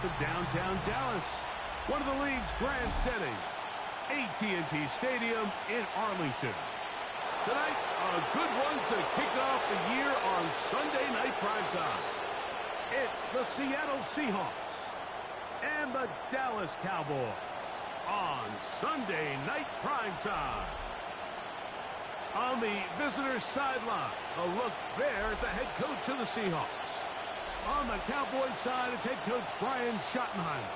of downtown Dallas, one of the league's grand settings, AT&T Stadium in Arlington. Tonight, a good one to kick off the year on Sunday night primetime. It's the Seattle Seahawks and the Dallas Cowboys on Sunday night primetime. On the visitor's sideline, a look there at the head coach of the Seahawks. On the Cowboys side, it's head coach Brian Schottenheimer.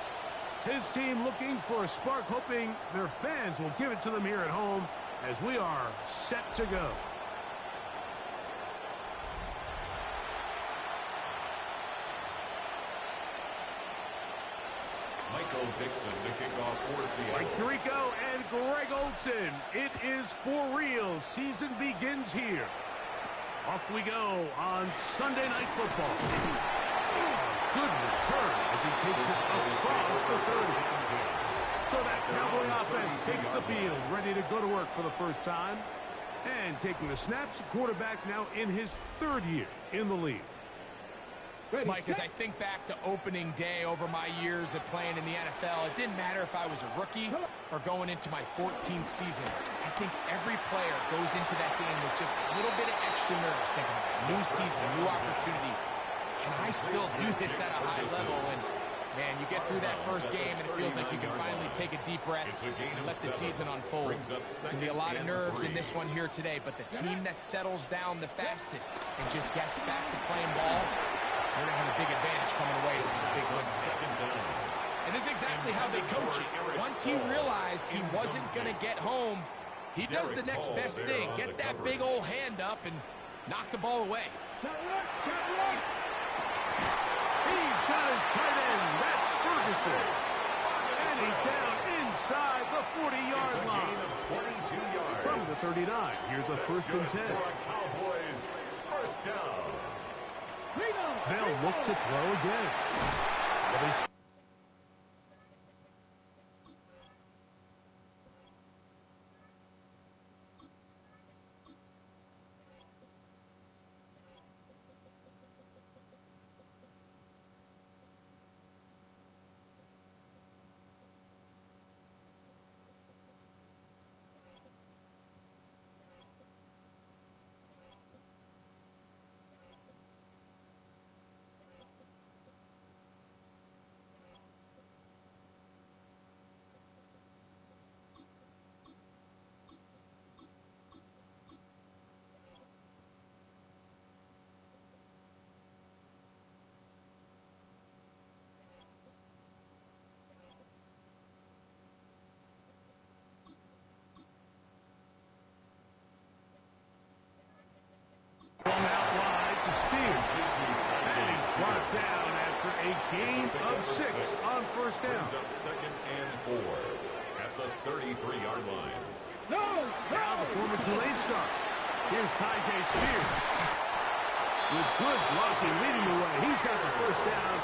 His team looking for a spark, hoping their fans will give it to them here at home as we are set to go. Michael Dixon to kick off for Seattle. Mike Tirico and Greg Olsen. It is for real. Season begins here. Off we go on Sunday Night Football. Good return as he takes it across the 30. So that Cowboy offense takes the field, ready to go to work for the first time. And taking the snaps, quarterback now in his third year in the league. Mike, as I think back to opening day over my years of playing in the NFL, it didn't matter if I was a rookie or going into my 14th season. I think every player goes into that game with just a little bit of extra nerves, thinking about new season, new opportunity. Can I still do this at a high level? And, man, you get through that first game, and it feels like you can finally take a deep breath and let the season unfold. There's going to be a lot of nerves in this one here today, but the team that settles down the fastest and just gets back to playing ball, they're going to have a big advantage coming away with a big win. And this is exactly how they coach it. Once he realized he wasn't going to get home, he does the next best thing. Get that big old hand up and knock the ball away. He's got his tight end. That's Ferguson. And he's down inside the 40-yard line. From the 39, here's a 1st and 10. Cowboys, first down. They'll look to throw again. Out wide to Spears. And he's brought down after a gain of 6 on 1st down. Brings up 2nd and 4 at the 33-yard line. Now the former Tulane star. Here's Ty.J. Spears. With good blocking leading the way. He's got the 1st down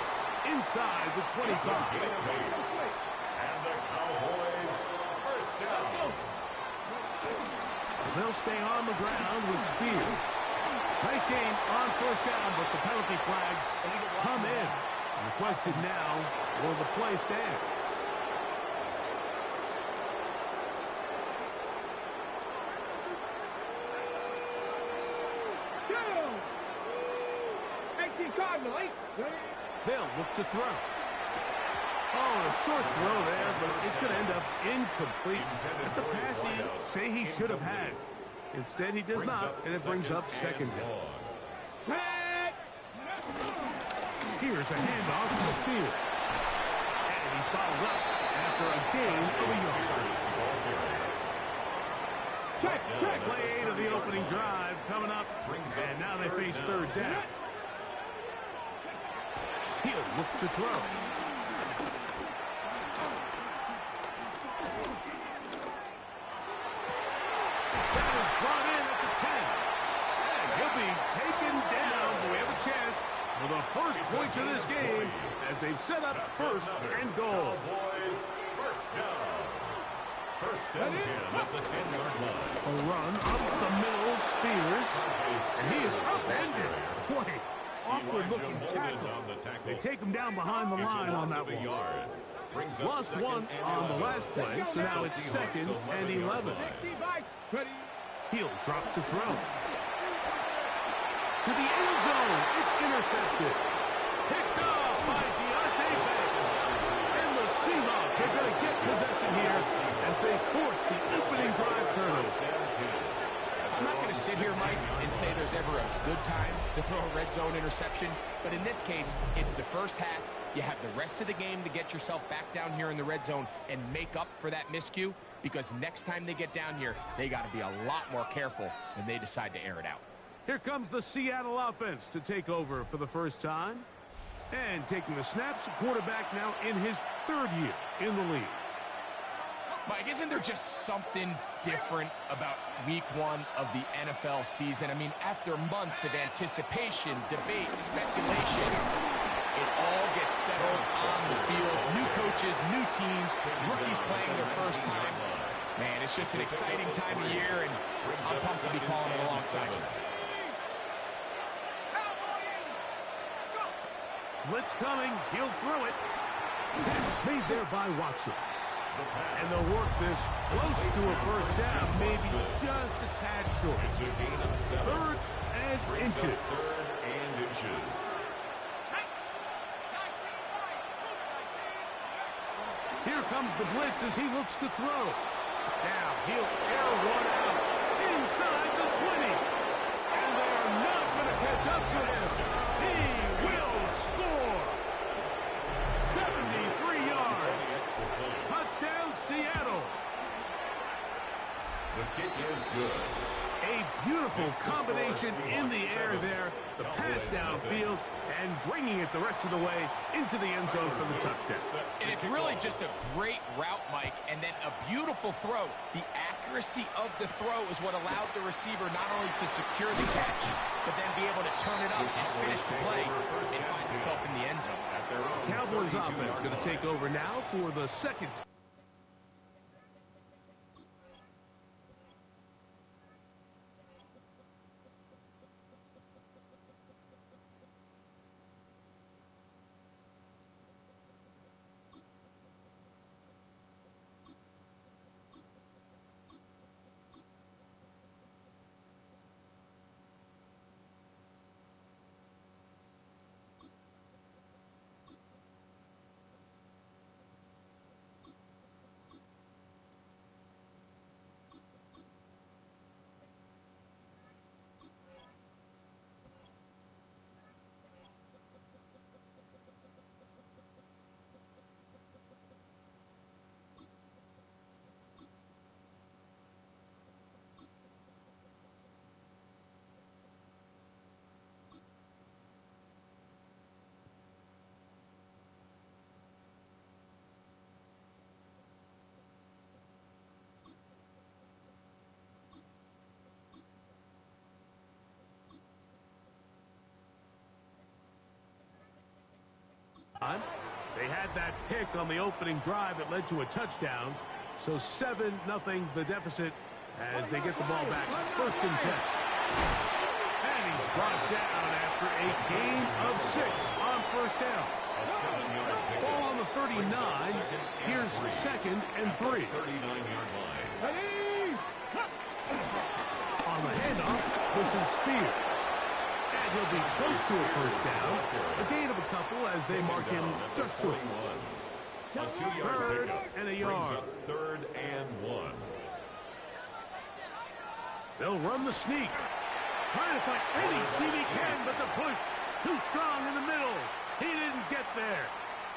inside the 25. And the Cowboys, first down. They'll stay on the ground with Spears. Nice game on 1st down, but the penalty flags come in. And the question now, will the play stand? They'll look to throw. Oh, a short throw there, but it's going to end up incomplete. That's a pass he say he should have had. Instead, he does not, and it brings up 2nd down. Here's a handoff to Spears. And he's followed up after a gain of a yard. Play to the opening drive coming up, and now they face 3rd down. He'll look to throw. Brought in at the 10. And he'll be taken down. We have a chance for the first points of this game as they've set up 1st and goal. Cowboys, first down. 1st and 10 at the 10-yard line. A run up the middle, Spears. And he is upended. Boy, awkward good-looking tackle. They take him down behind the line on that one. Lost one on the last play, so now it's 2nd and 11. He'll drop to throw. To the end zone. It's intercepted. Picked up by Deontay Banks. And the Seahawks are going to get possession here as they force the opening drive turnover. I'm not going to sit here, Mike, and say there's ever a good time to throw a red zone interception, but in this case, it's the first half. You have the rest of the game to get yourself back down here in the red zone and make up for that miscue, because next time they get down here, they got to be a lot more careful when they decide to air it out. Here comes the Seattle offense to take over for the first time. And taking the snaps, quarterback now in his 3rd year in the league. Mike, isn't there just something different about week 1 of the NFL season? I mean, after months of anticipation, debate, speculation, it all gets settled on the field. New coaches, new teams, rookies playing their first time. Man, it's just an exciting time of year, and I'm pumped to be calling it alongside you. Blitz coming. He'll throw it. Made there by Watson. And they'll work this close to a first down, maybe just a tad short. It's a gain of 7. 3rd and inches. 3rd and inches. Here comes the blitz as he looks to throw. Now he'll air one out inside the 20. And they are not going to catch up to him. He will score. 73 yards. Touchdown, Seattle. The kick is good. A beautiful combination in the air there. The pass downfield and bringing it the rest of the way into the end zone for the touchdown. And it's really just a great route, Mike, and then a beautiful throw. The accuracy of the throw is what allowed the receiver not only to secure the catch, but then be able to turn it up and finish the play and find himself in the end zone. Cowboys offense going to take over now for the second. They had that pick on the opening drive that led to a touchdown. So 7-0 the deficit as they get the ball back. 1st and 10. And he's brought down after a gain of 6 on 1st down. Ball on the 39. Here's 2nd and 3. 39-yard line. On the handoff, this is Spears. And he'll be close to a 1st down. A gain of a couple as they mark him just short. A 2-yard 3rd pickup and a brings yard. up 3rd and 1. They'll run the sneak. Trying to find any seam he can, but the push too strong in the middle. He didn't get there.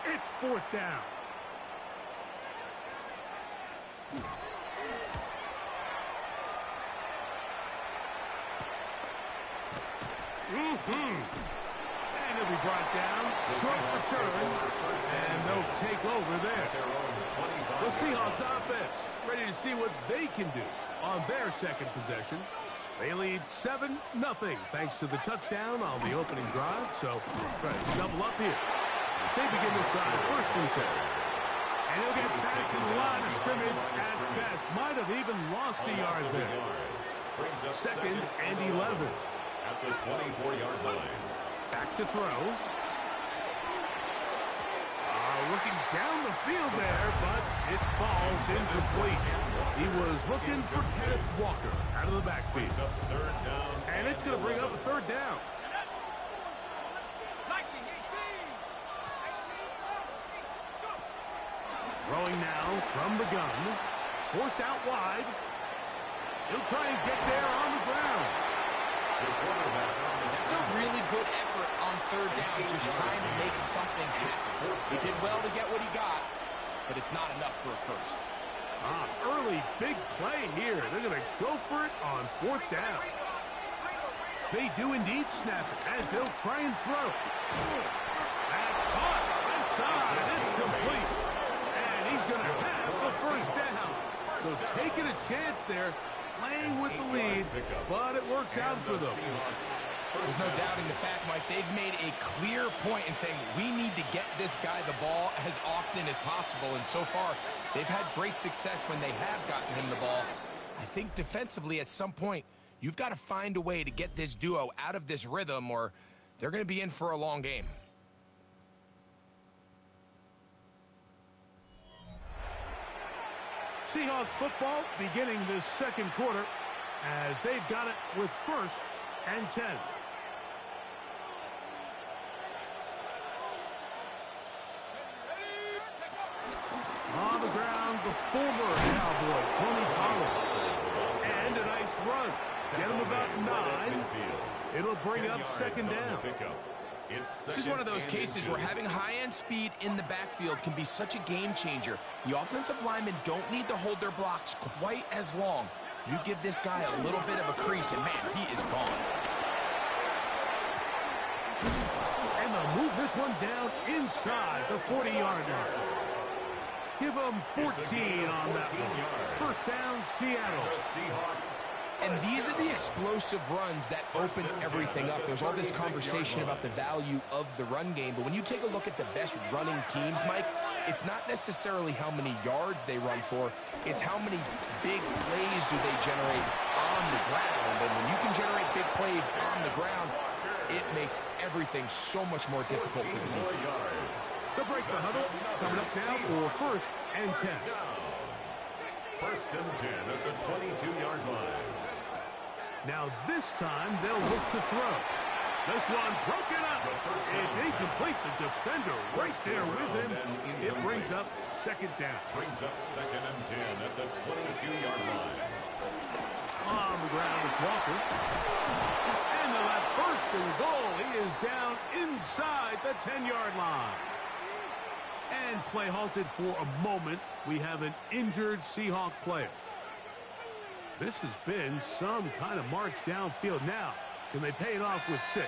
It's 4th down. And he'll be brought down. Short return. And they'll take over there. The Seahawks offense ready to see what they can do on their 2nd possession. They lead 7-0 thanks to the touchdown on the opening drive. So try to double up here. They begin this drive 1st and 10. And he'll get back to the line of scrimmage at best. Might have even lost a yard there. 2nd and 11. At the 24-yard line. Back to throw. Looking down the field there, but it falls incomplete. He was looking for Kenneth Walker out of the backfield. And it's going to bring up a third down. Throwing now from the gun. Forced out wide. He'll try and get there on the ground. That's a really good effort on third down, just trying to make something happen. He did well to get what he got, but it's not enough for a first. Early big play here. They're going to go for it on fourth down. They do indeed snap it as they'll try and throw. That's caught inside, and it's complete. And he's going to have the first down. So taking a chance there, playing with the lead, but it works out for them. There's no doubting the fact, Mike, they've made a clear point in saying we need to get this guy the ball as often as possible, and so far they've had great success when they have gotten him the ball. I think defensively at some point you've got to find a way to get this duo out of this rhythm or they're going to be in for a long game. Seahawks football beginning this second quarter as they've got it with 1st and 10. On the ground, the former Cowboy, Tony Pollard. And a nice run. Get him about 9. It'll bring up second down. This is one of those cases where having high-end speed in the backfield can be such a game changer. The offensive linemen don't need to hold their blocks quite as long. You give this guy a little bit of a crease, and man, he is gone. And they'll move this one down inside the 40-yard line. Give them 14 on that one. First down, Seattle. And these are the explosive runs that open everything up. There's all this conversation about the value of the run game, but when you take a look at the best running teams, Mike, it's not necessarily how many yards they run for, it's how many big plays do they generate on the ground. And when you can generate big plays on the ground, it makes everything so much more difficult for the defense. They'll break the huddle, coming up now for 1st and 10. 1st and 10 at the 22-yard line. Now this time they'll look to throw. This one broken up. It's incomplete. The defender right there with him. It brings up second down. Brings up 2nd and 10 at the 22-yard line. On the ground, it's Walker. And that 1st and goal. He is down inside the 10-yard line. And play halted for a moment. We have an injured Seahawk player. This has been some kind of march downfield. Now, can they pay it off with 6?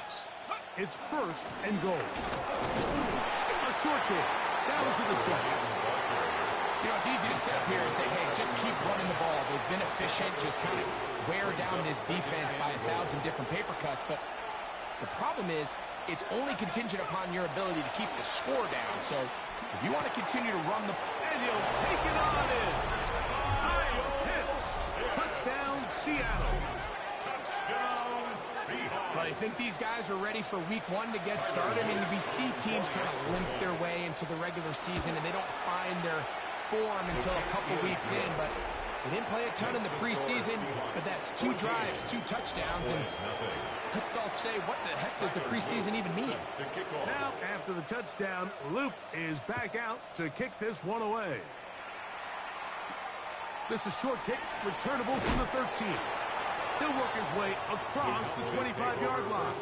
It's 1st and goal. A short kick down to the 7. You know, it's easy to sit up here and say, hey, just keep running the ball. They've been efficient, just kind of wear down this defense by 1,000 different paper cuts. But the problem is, it's only contingent upon your ability to keep the score down. So if you want to continue to run the... And he'll take it on in. Hits. Touchdown, Seattle. Touchdown, Seahawks. But I think these guys are ready for week 1 to get started. I mean, we see teams kind of limp their way into the regular season, and they don't find their form until a couple weeks in. But they didn't play a ton in the preseason, but that's 2 drives, 2 touchdowns, and let's all say, what the heck does the preseason even mean? Now, after the touchdown, Luke is back out to kick this one away. This is short kick, returnable from the 13. He'll work his way across the 25-yard line.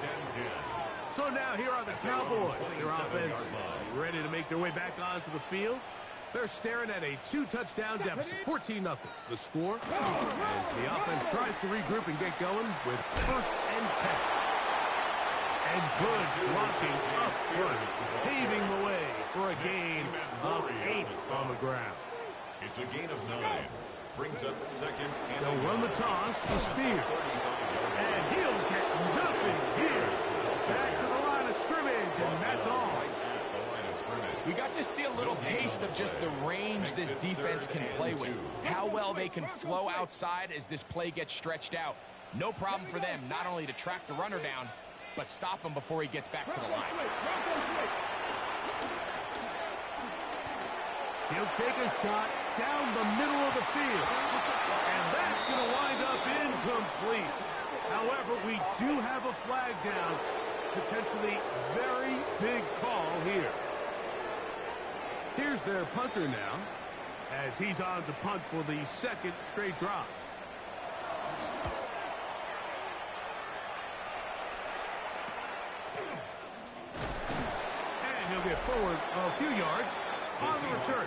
So now here are the Cowboys. Their offense ready to make their way back onto the field. They're staring at a 2-touchdown deficit, 14-0. The score, as the offense tries to regroup and get going with 1st and 10. And good blocking up front, paving the way for a gain of 8 on the ground. It's a gain of 9. Brings up 2nd and they'll run the toss to Spears. And he'll get nothing here. Back to the line of scrimmage, and that's all. We got to see a little taste of just the range this defense can play with. How well they can flow outside as this play gets stretched out. No problem for them not only to track the runner down, but stop him before he gets back to the line. He'll take a shot down the middle of the field. And that's going to wind up incomplete. However, we do have a flag down. Potentially very big call here. Here's their punter now, as he's on to punt for the second straight drive. And he'll get forward a few yards on the return.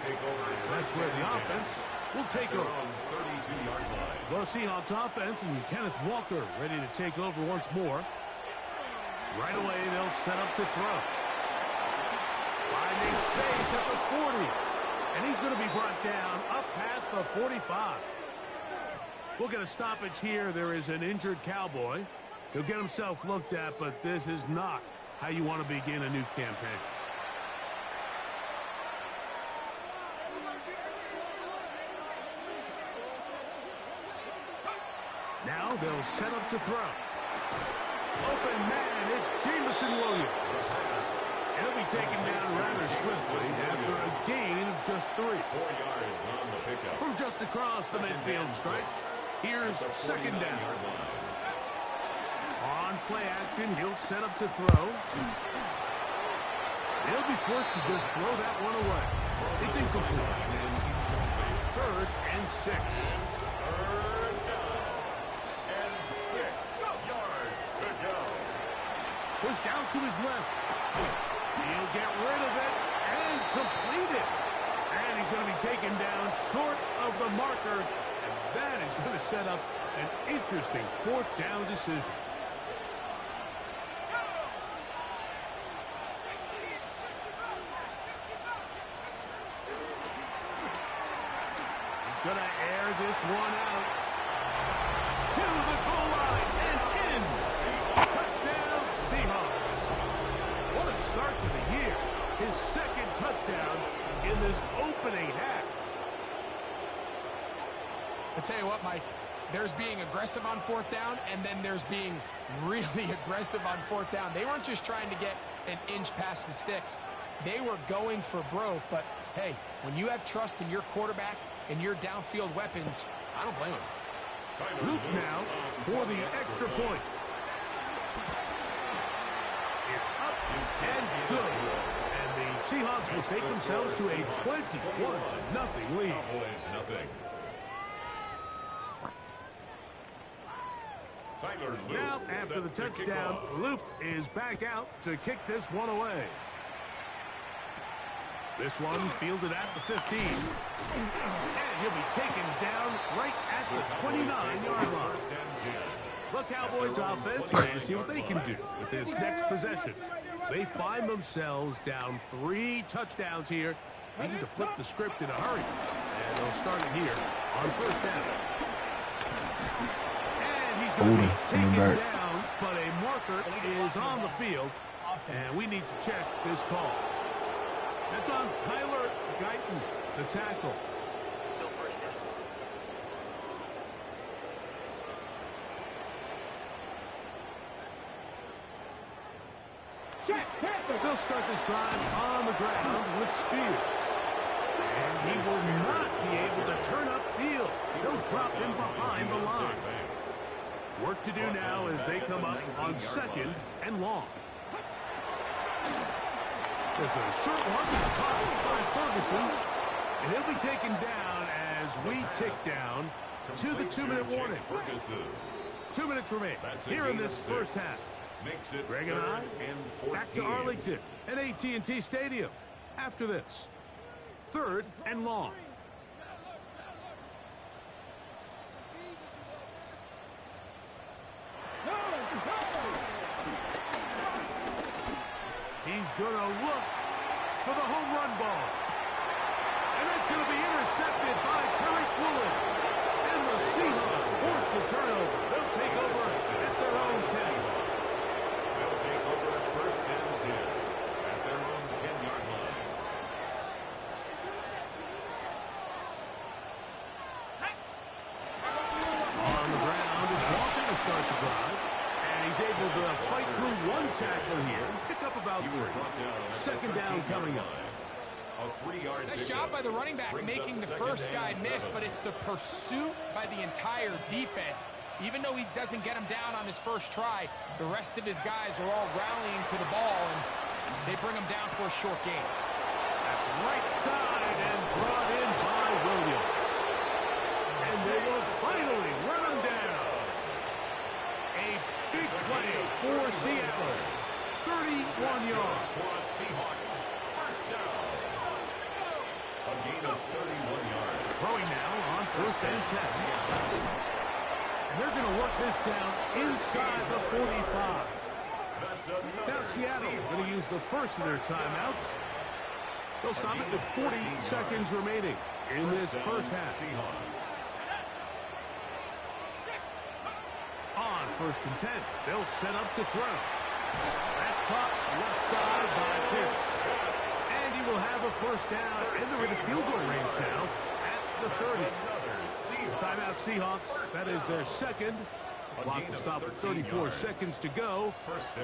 That's where the offense will take over. 32-yard line. The Seahawks offense and Kenneth Walker ready to take over once more. Right away, they'll set up to throw. Finding space at the 40. And he's going to be brought down up past the 45. We'll get a stoppage here. There is an injured Cowboy. He'll get himself looked at, but this is not how you want to begin a new campaign. Now they'll set up to throw. Open man, it's Jameson Williams. He'll be taken down rather swiftly after a gain of just 3. 4 yards on the pickup. From just across the midfield stripe, here's second down. On play action, he'll set up to throw. He'll be forced to just throw that one away. It's incomplete. 3rd and 6. Pushed out to his left. He'll get rid of it and complete it. And he's going to be taken down short of the marker. And that is going to set up an interesting 4th down decision. He's going to air this one out. To the goal line and in. Touchdown, Seahawks. What a start to the year. His 2nd touchdown in this opening half. I'll tell you what, Mike, there's being aggressive on 4th down, and then there's being really aggressive on 4th down. They weren't just trying to get an inch past the sticks. They were going for broke, but hey, when you have trust in your quarterback and your downfield weapons, I don't blame him. Luke now for the extra point. It's up and good. And the Seahawks will take themselves to a 21-0 lead. Cowboys nothing. Now, after the touchdown, Luke is back out to kick this one away. This one fielded at the 15. And he'll be taken down right at the 29-yard line. The Cowboys offense ready to see what they can do with this next possession. They find themselves down 3 touchdowns here. Needing to flip the script in a hurry. And they'll start it here on 1st down. And he's going to be taken down, but a marker is on the field. And we need to check this call. That's on Tyler Guyton, the tackle. Still 1st down. They'll start this drive on the ground with Spears. And he will not be able to turn upfield. They'll drop him behind the line. Work to do now as they come up on 2nd and long. There's a short one caught by Ferguson. And he'll be taken down as we tick down to the 2-minute warning. 2 minutes remain here in this 1st half. Greg and I back to Arlington at AT&T Stadium after this. 3rd and long. He's going to look for the home run ball. And it's going to be intercepted by Terry Woolen. And the Seahawks force the turnover. They'll take over at their own 10. They'll take over at 1st and 10 at their own 10-yard line. On the ground is Walker to start the drive. And he's able to fight through one tackler here. Pick up about 3. Second down coming up. Nice job by the running back making the first guy miss, but it's the pursuit by the entire defense. Even though he doesn't get him down on his first try, the rest of his guys are all rallying to the ball, and they bring him down for a short gain. That's right side and brought in by Williams. And they will finally run him down. A big play for Seattle. 31 yards. Seahawks, first down. A gain of 31 yards. Throwing now on first and 10. And they're going to work this down inside the 45. Now Seattle going to use the first of their timeouts. They'll stop it with 40 seconds remaining in this first half. On first and 10, they'll set up to throw. That's caught left side by Pitts. And he will have a first down, and they're in the field goal range now at the 30. Timeout Seahawks. That is their second. Clock will stop at 34 seconds to go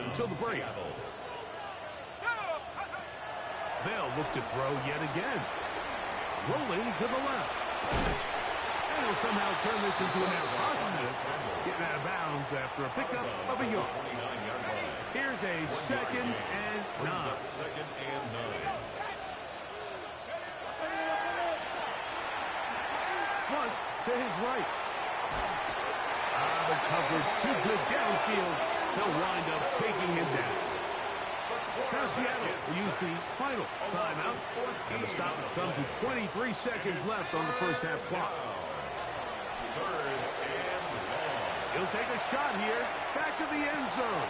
until the break. They'll look to throw yet again. Rolling to the left. And he'll somehow turn this into an air positive. Getting out of bounds after a pickup of a yard. Here's a second and 9. Flush to his right. The coverage too good downfield. They'll wind up taking him down. Now Seattle will use the final timeout. And the stoppage comes with 23 seconds left on the first half clock. He'll take a shot here. Back to the end zone.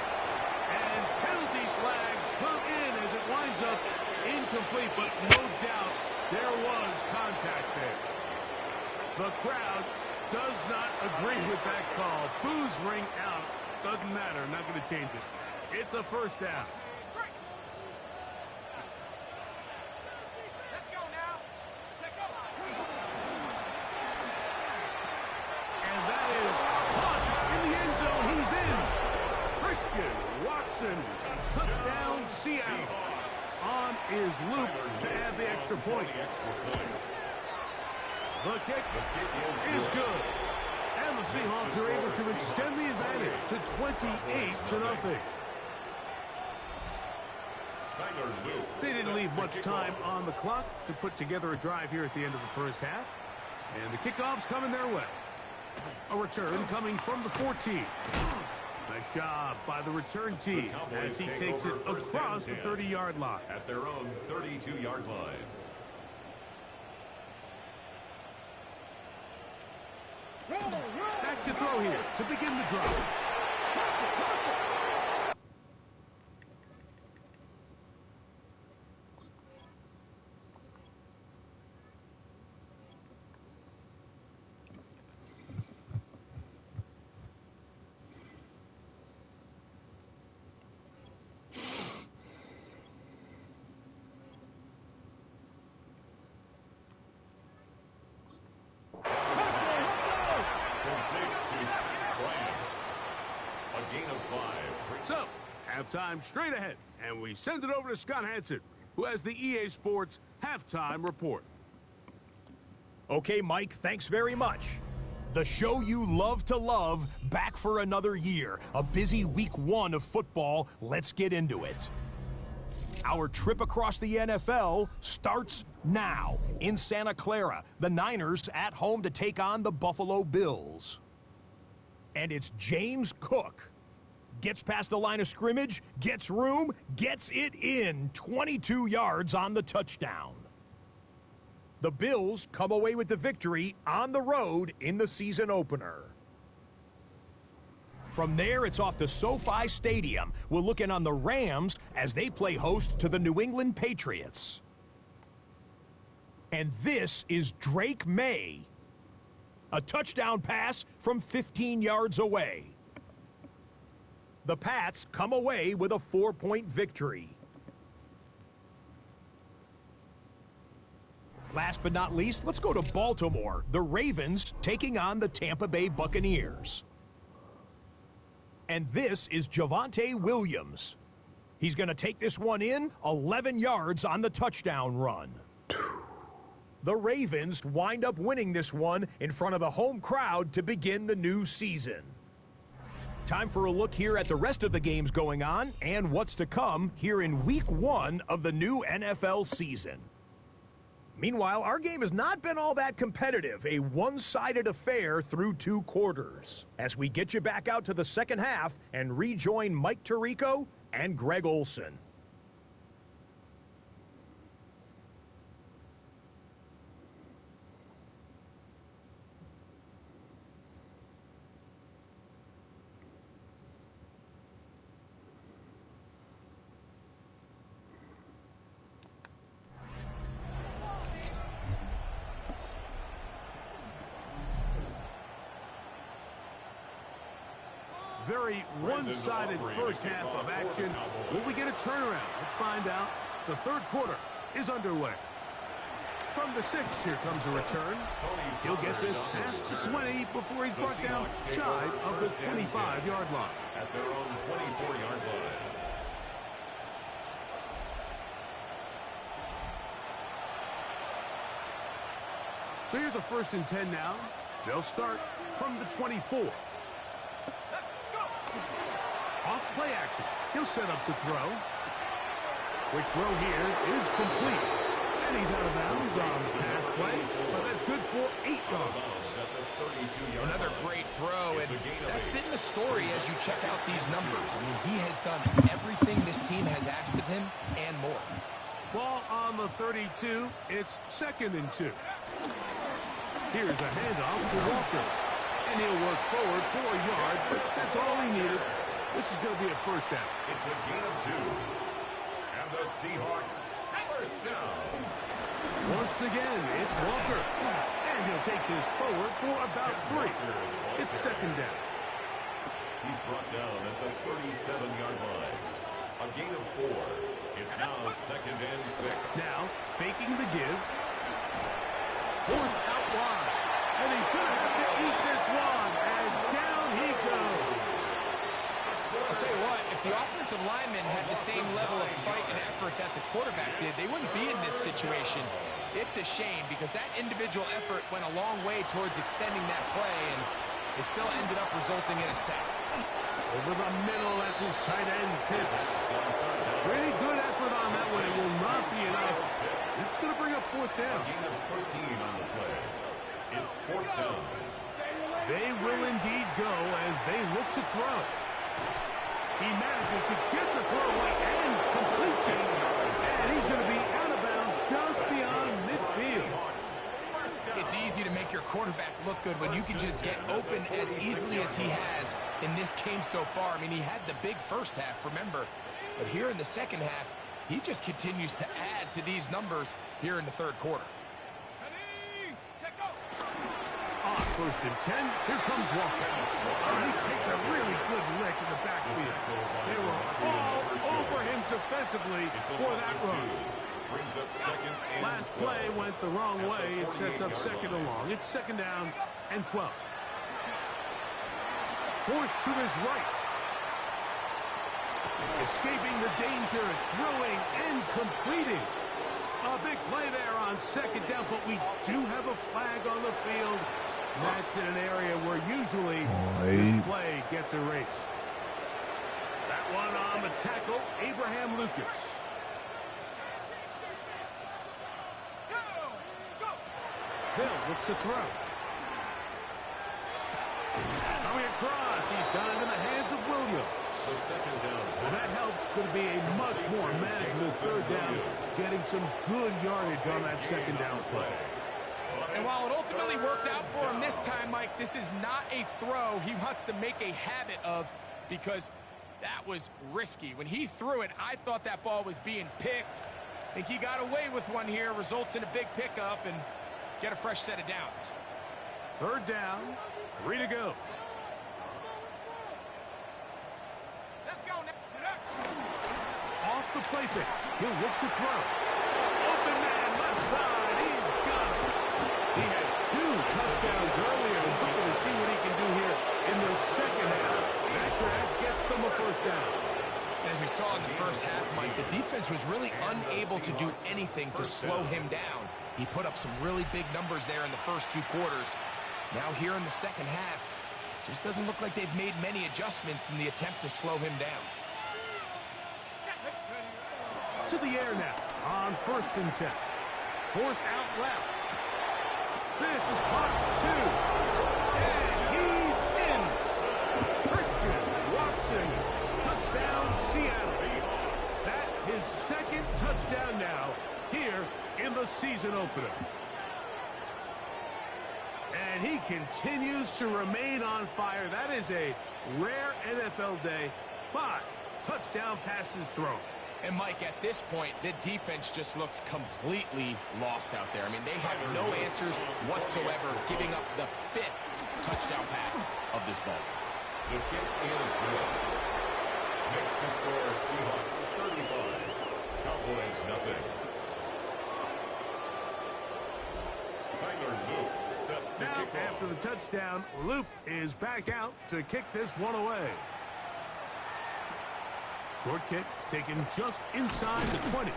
And penalty flags come in as it winds up incomplete. But no doubt there was contact there. The crowd does not agree with that call. Boos ring out. Doesn't matter. Not going to change it. It's a first down. Let's go now. And that is caught in the end zone. He's in. Christian Watson. Touchdown Seattle. On is Luke to add the extra point. The kick is good. And the Seahawks are able to extend the advantage to 28-0. They didn't leave much time on the clock to put together a drive here at the end of the first half. And the kickoff's coming their way. A return coming from the 14. Nice job by the return team as he takes it across the 30-yard line. At their own 32-yard line. Back to throw here to begin the drive. So, halftime straight ahead, and we send it over to Scott Hansen, who has the EA Sports halftime report. Okay, Mike, thanks very much. The show you love to love, back for another year. A busy week 1 of football. Let's get into it. Our trip across the NFL starts now. In Santa Clara, the Niners at home to take on the Buffalo Bills. And it's James Cook. Gets past the line of scrimmage, gets room, gets it in. 22 yards on the touchdown. The Bills come away with the victory on the road in the season opener. From there, it's off to SoFi Stadium. We're looking on the Rams as they play host to the New England Patriots. And this is Drake May. A touchdown pass from 15 yards away. The Pats come away with a 4-point victory. Last but not least, let's go to Baltimore. The Ravens taking on the Tampa Bay Buccaneers. And this is Javonte Williams. He's going to take this one in, 11 yards on the touchdown run. The Ravens wind up winning this one in front of the home crowd to begin the new season. Time for a look here at the rest of the games going on and what's to come here in Week 1 of the new NFL season. Meanwhile, our game has not been all that competitive, a one-sided affair through 2 quarters. As we get you back out to the second half and rejoin Mike Tirico and Greg Olson. Very one-sided first half of action. Will we get a turnaround? Let's find out. The third quarter is underway. From the 6, here comes a return. He'll get this past the 20 before he's brought down shy of the 25-yard line. At their own 24-yard line. So here's a 1st and 10 now. They'll start from the 24. Off play action. He'll set up to throw. Quick throw here is complete. And he's out of bounds on the pass play, but that's good for 8 yards. Another great throw, and that's been the story as you check out these numbers. I mean, he has done everything this team has asked of him and more. Ball on the 32. It's 2nd and 2. Here's a handoff to Walker. And he'll work forward for a yard, but that's all he needed. This is going to be a first down. It's a gain of 2. And the Seahawks, first down. Once again, it's Walker. And he'll take this forward for about 3. It's 2nd down. He's brought down at the 37-yard line. A gain of 4. It's now 2nd and 6. Now, faking the give. Forced out wide. And he's going to have to eat this one. And down he goes. I'll tell you what, if the offensive lineman had the same level of fight and effort that the quarterback did, they wouldn't be in this situation. It's a shame because that individual effort went a long way towards extending that play, and it still ended up resulting in a sack. Over the middle, that's his tight end, Pitts. Pretty good effort on that one. It will not be enough. It's going to bring up 4th down. A gain of 14 on the play. It's 4th down. They will indeed go as they look to throw. He manages to get the throw away and completes it. And he's going to be out of bounds just beyond midfield. It's easy to make your quarterback look good when you can just get open as easily as he has in this game so far. I mean, he had the big first half, remember. But here in the second half, he just continues to add to these numbers here in the third quarter. On 1st and 10, here comes Walker. He takes a really good lick in the backfield. They were all over him defensively for that run. Brings up 2nd and Last play went the wrong way. It sets up 2nd and long. It's 2nd down and 12. Forced to his right. Escaping the danger, throwing and completing. A big play there on 2nd down, but we do have a flag on the field. That's in an area where usually this play gets erased. That one on the tackle, Abraham Lucas. They'll look to throw. Coming across, he's gone into the hands of Williams. the 2nd down. Well, that helps. It's going to be a much more manageable 3rd down, getting some good yardage on that 2nd down play. And while it ultimately worked out for him this time, Mike, this is not a throw he wants to make a habit of because that was risky. When he threw it, I thought that ball was being picked. I think he got away with one here, results in a big pickup and get a fresh set of downs. 3rd down, 3 to go. Let's go now. Off the play fake. He'll look to throw. Open man, left side. He's got it. He had 2 touchdowns earlier. He's looking to see what he can do here in the 2nd half. That grab gets them a 1st down. As we saw in the first half, Mike, the defense was really unable to do anything to slow him down. He put up some really big numbers there in the first 2 quarters. Now here in the second half, just doesn't look like they've made many adjustments in the attempt to slow him down. To the air now on 1st and 10. Forced out left. This is caught 2. And he's in. Christian Watson. Touchdown, Seattle. That his 2nd touchdown now here in the season opener. And he continues to remain on fire. That is a rare NFL day. 5 touchdown passes thrown. And, Mike, at this point, the defense just looks completely lost out there. I mean, they have no answers whatsoever, giving up the 5th touchdown pass of this ball. The kick is good. Makes the score Seahawks 35. Cowboys nothing. Tyler Luke set to Now, kick off. after the touchdown, Luke is back out to kick this one away. Short kick taken just inside the 20.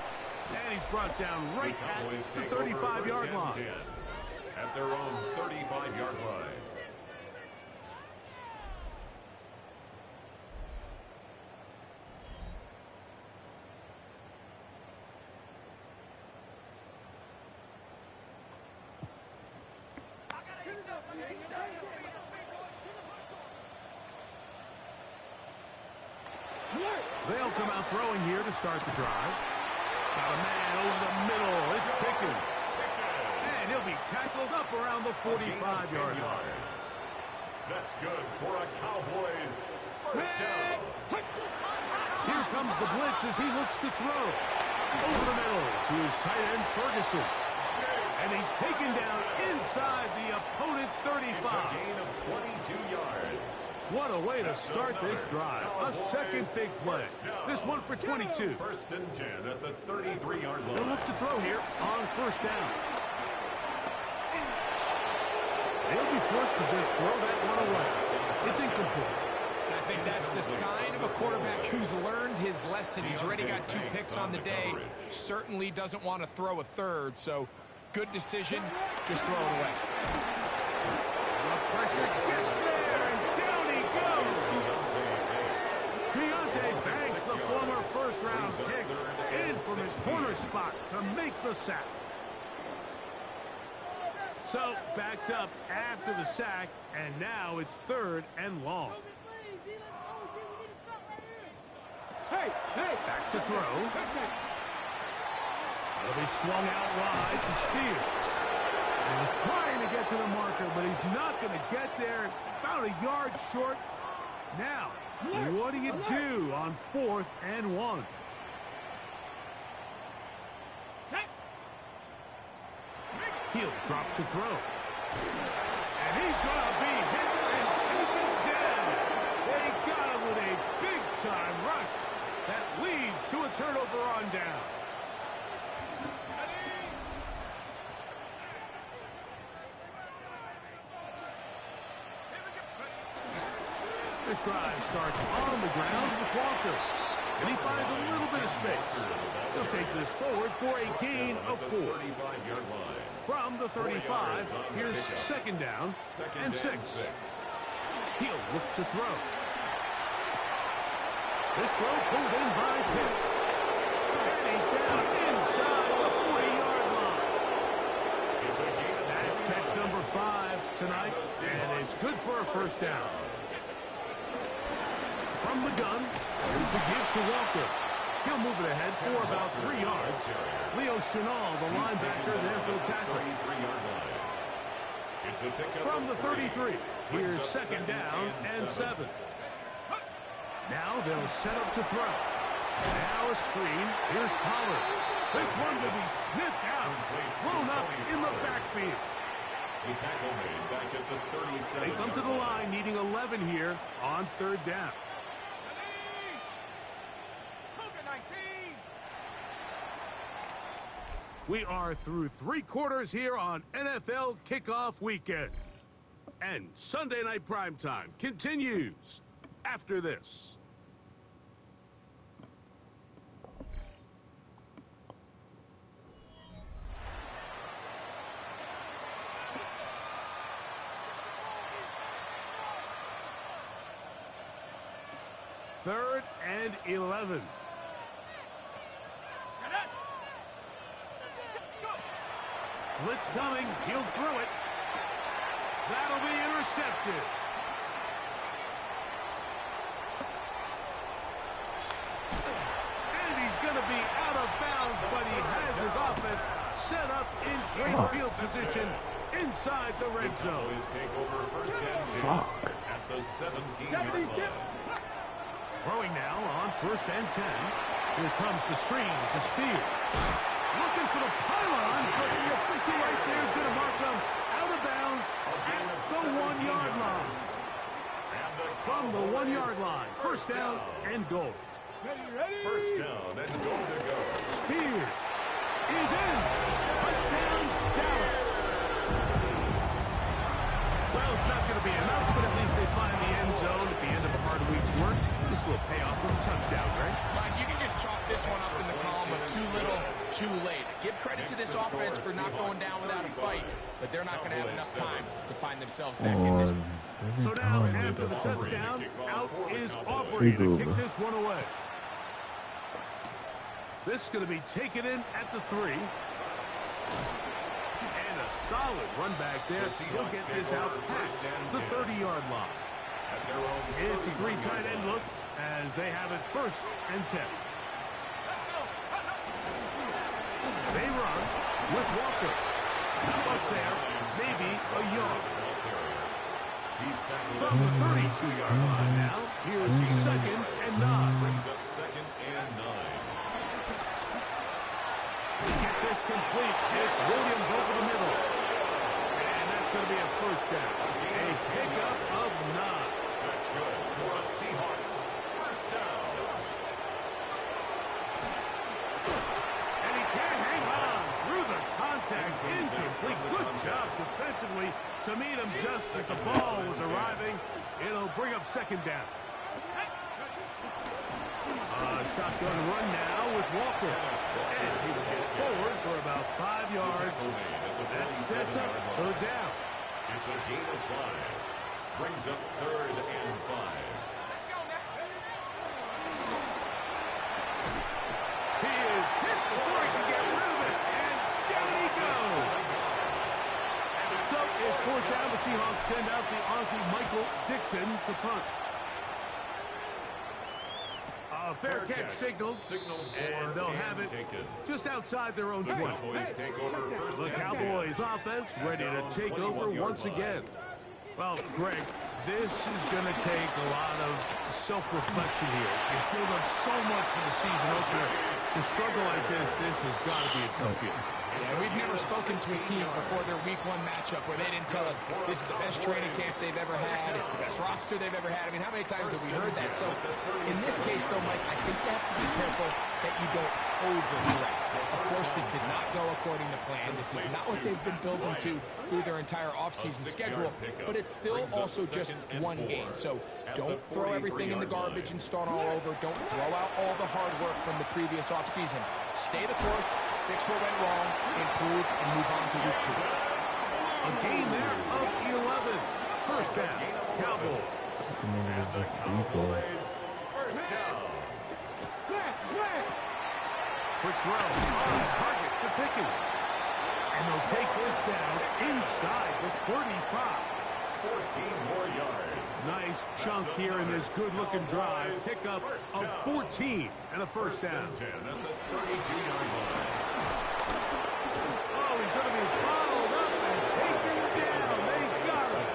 And he's brought down right at the 35-yard line. At their own 35-yard line. They'll come out throwing here to start the drive. Got a man over the middle. It's Pickens. And he'll be tackled up around the 45-yard line. That's good for a Cowboys first down. Here comes the blitz as he looks to throw. Over the middle to his tight end, Ferguson. And he's taken down inside the opponent's 35. It's a gain of 22 yards. What a way to start this drive. A second big play. This one for 22. 1st and 10 at the 33-yard line. They'll look to throw here on 1st down. They'll be forced to just throw that one away. It's incomplete. I think that's the sign of a quarterback who's learned his lesson. He's already got 2 picks on the day. Certainly doesn't want to throw a 3rd, so good decision. Just throw it away. The pressure gets there, and down he goes. Deontay Banks, the former first-round pick, in from his corner spot to make the sack. So, backed up after the sack, and now it's 3rd and long. Back to throw. It'll be swung out wide to Spears. And he's trying to get to the marker, but he's not going to get there. About a yard short. Now, what do you do on 4th and 1? He'll drop to throw. And he's going to be hit and taken down. They got him with a big-time rush that leads to a turnover on down. This drive starts on the ground with Walker. And he finds a little bit of space. He'll take this forward for a gain of 4. From the 35, here's 2nd down and 6. He'll look to throw. This throw pulled in by Pitts. And he's down inside the 40-yard line. That's catch number 5 tonight, and it's good for a 1st down. From the gun, here's the give to Walker. He'll move it ahead for about 3 yards. Leo Chenal, the linebacker, there for the tackle. From the 33, here's 2nd down and 7. Now they'll set up to throw. Now a screen. Here's Pollard. This one will be sniffed out. Thrown up in the backfield. The tackle made back at the 37. They come to the line needing 11 here on 3rd down. We are through 3 quarters here on NFL Kickoff Weekend. And Sunday Night Primetime continues after this. 3rd and 11. Blitz coming. He'll throw it. That'll be intercepted. And he's going to be out of bounds, but he has his offense set up in great field position inside the red zone. Take over 1st and 10 at the 17-yard line. Throwing now on 1st and 10. Here comes the screen to Spears. Looking for the pylon, but the official right there is going to mark them out of bounds at the 1-yard line. From the 1-yard line, 1st down and goal. Ready. 1st down and goal to go. Spears is in. Touchdown, Dallas. Well, it's not going to be enough, but at least they find the end zone at the end of a hard week's work. This will pay off with a touchdown, right? Mike, you can just chalk this one up in the column of too little, too late. Give credit to this offense for not going down without a fight, but they're not going to have enough time to find themselves back in this. So now, after the touchdown, out is Aubrey to kick this one away. This is going to be taken in at the 3. And a solid run back there. He'll get this out past the 30-yard line. It's a 3 tight end look as they have it 1st and 10. They run with Walker. Not much there. Maybe a yard. From the 32-yard line now, here's 2nd and 9. Brings up 2nd and 9. Get this complete. It's Williams over the middle. And that's going to be a 1st down. A pickup of 9. That's good for the Seahawks. 1st down. And he can't hang on through the contact. Incomplete. Good job defensively to meet him just as the ball was arriving. It'll bring up 2nd down. Shotgun run now with Walker. And he will get forward for about 5 yards. That sets up 3rd down. It's a gain of 5. Brings up 3rd and 5. He is hit before he can get rid of it. And down he goes. So it's 4th down. The Seahawks send out the Aussie Michael Dixon to punt. Fair catch signals, and they'll have it just outside their own 20. The Cowboys offense ready to take over once again. Well, Greg, this is going to take a lot of self-reflection here. They build up so much for the season opener. To struggle like this has got to be a tough year. Yeah, we've never spoken to a team before their Week 1 matchup where they didn't tell us this is the best training camp they've ever had, it's the best roster they've ever had. I mean, how many times have we heard that? So, in this case, though, Mike, I think you have to be careful that you don't overcorrect. Of course, this did not go according to plan. This is not what they've been building to through their entire offseason schedule, but it's still also just one game. So, don't throw everything in the garbage and start all over. Don't throw out all the hard work from the previous offseason. Stay the course, fix what went wrong, improve, and move on to Week 2. A gain there of 11. 1st down, Cowboys. First down. Quick throw on target to Pickens. And they'll take this down inside the 35. 14 more yards. Nice chunk here in this good-looking drive. Pickup of 14 and a 1st down. 10 at the 32-yard line. Oh, he's going to be bottled up and taken down. They got him.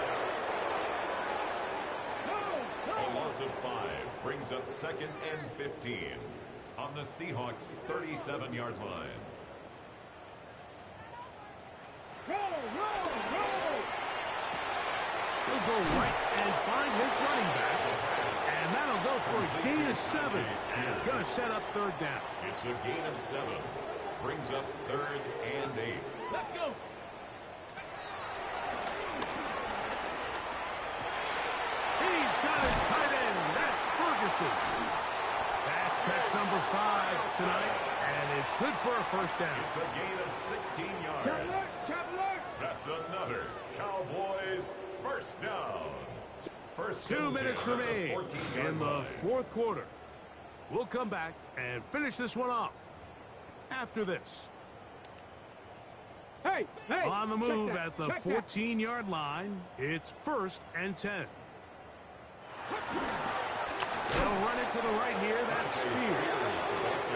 A loss of 5 brings up 2nd and 15 on the Seahawks' 37-yard line. He'll go right and find his running back. And that'll go for a gain of 7. And it's going to set up 3rd down. It's a gain of 7. Brings up 3rd and 8. Let's go. He's got his tight end. That's Ferguson. That's catch number 5 tonight. And it's good for a 1st down. It's a gain of 16 yards. That's another Cowboys 1st down. First 2 minutes remain 14-yard in the line. fourth quarter. We'll come back and finish this one off after this. Hey, On the move at the check 14-yard line, it's 1st and 10. They'll run it to the right here. That's Spear.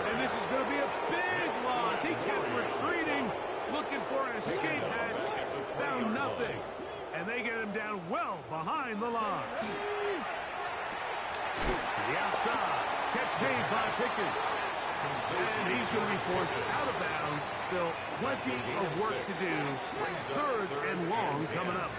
And this is going to be a big loss. He kept retreating, looking for an escape hatch. Found nothing. And they get him down well behind the line. To the outside. Catch made by Pickens. And he's going to be forced out of bounds. Still plenty of work to do. 3rd and long coming up.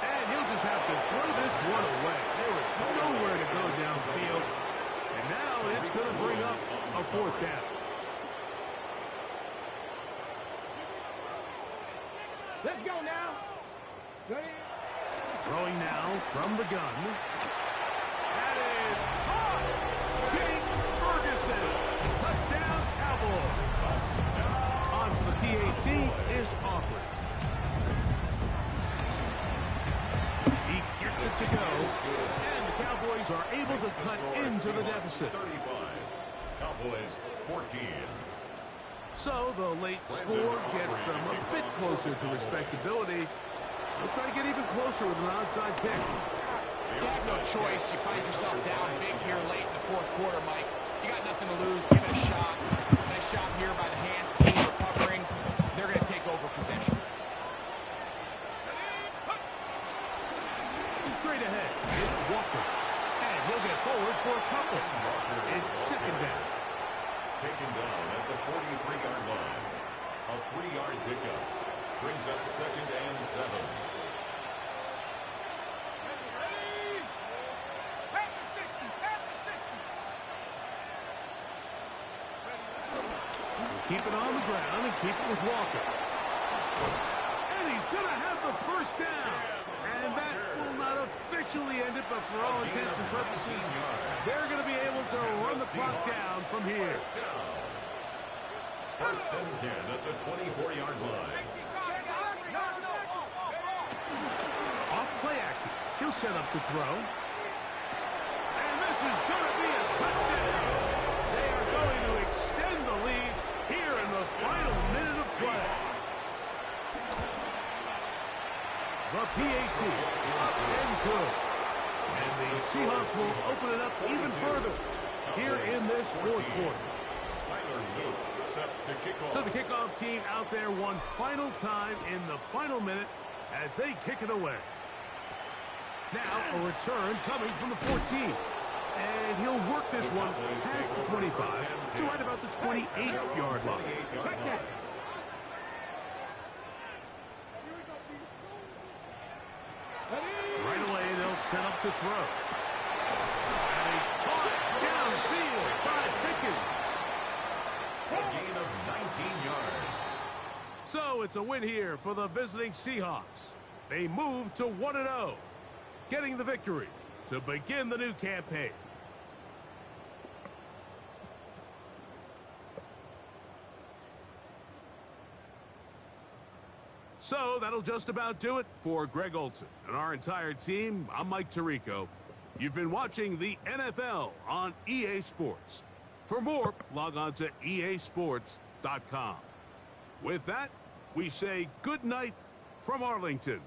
And he'll just have to throw this one away. There was nowhere to go downfield. And now it's going to bring up a 4th down. Let's go now. Ready? Throwing now from the gun. That is caught. Jake Ferguson. Touchdown, Cowboys. On for the PAT is Aubrey. He gets it to go. And the Cowboys are able to cut into the deficit. 35. Cowboys 14. So the late score gets them a bit closer to respectability. They'll try to get even closer with an onside kick. You have no choice. You find yourself down big here late in the fourth quarter, Mike. You got nothing to lose. Give it a shot. Nice job here by the hands team recovering. They're going to take over possession. Straight ahead, it's Walker. And he'll get forward for a couple. It's 2nd down. Taken down at the 43-yard line. A 3-yard pickup brings up 2nd and 7. Keep it on the ground and keep it with Walker. And he's going to have the 1st down. And that will not officially end it, but for all intents and purposes, they're going to be able to run the clock down from here. First and 10 at the 24-yard line. Off play action. He'll set up to throw. And this is going to be a touchdown. They are going to extend the lead here in the final minute of play. The PAT up and good. And the Seahawks will open it up even further here in this fourth quarter. Tyler Luke set to kick off. So the kickoff team out there one final time in the final minute as they kick it away. Now a return coming from the 14. And he'll work this one past the 25 to right about the 28-yard line. Right away, they'll set up to throw. And he's caught downfield by Pickens. A gain of 19 yards. So it's a win here for the visiting Seahawks. They move to 1-0, getting the victory to begin the new campaign. So that'll just about do it for Greg Olson and our entire team. I'm Mike Tirico. You've been watching the NFL on EA Sports. For more, log on to easports.com. With that, we say good night from Arlington.